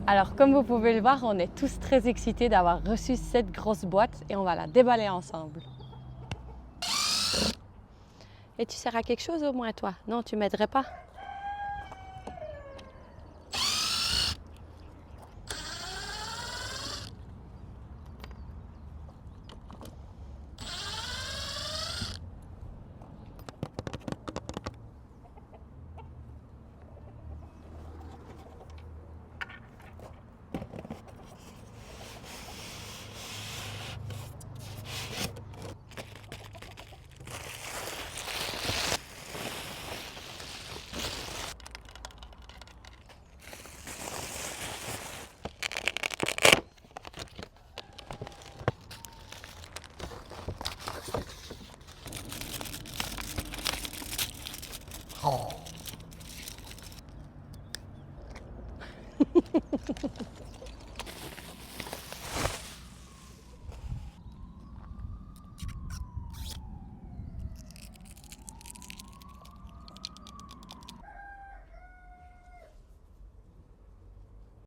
Alors comme vous pouvez le voir, on est tous très excités d'avoir reçu cette grosse boîte et on va la déballer ensemble. Et tu sers à quelque chose au moins toi? Non, tu m'aiderais pas?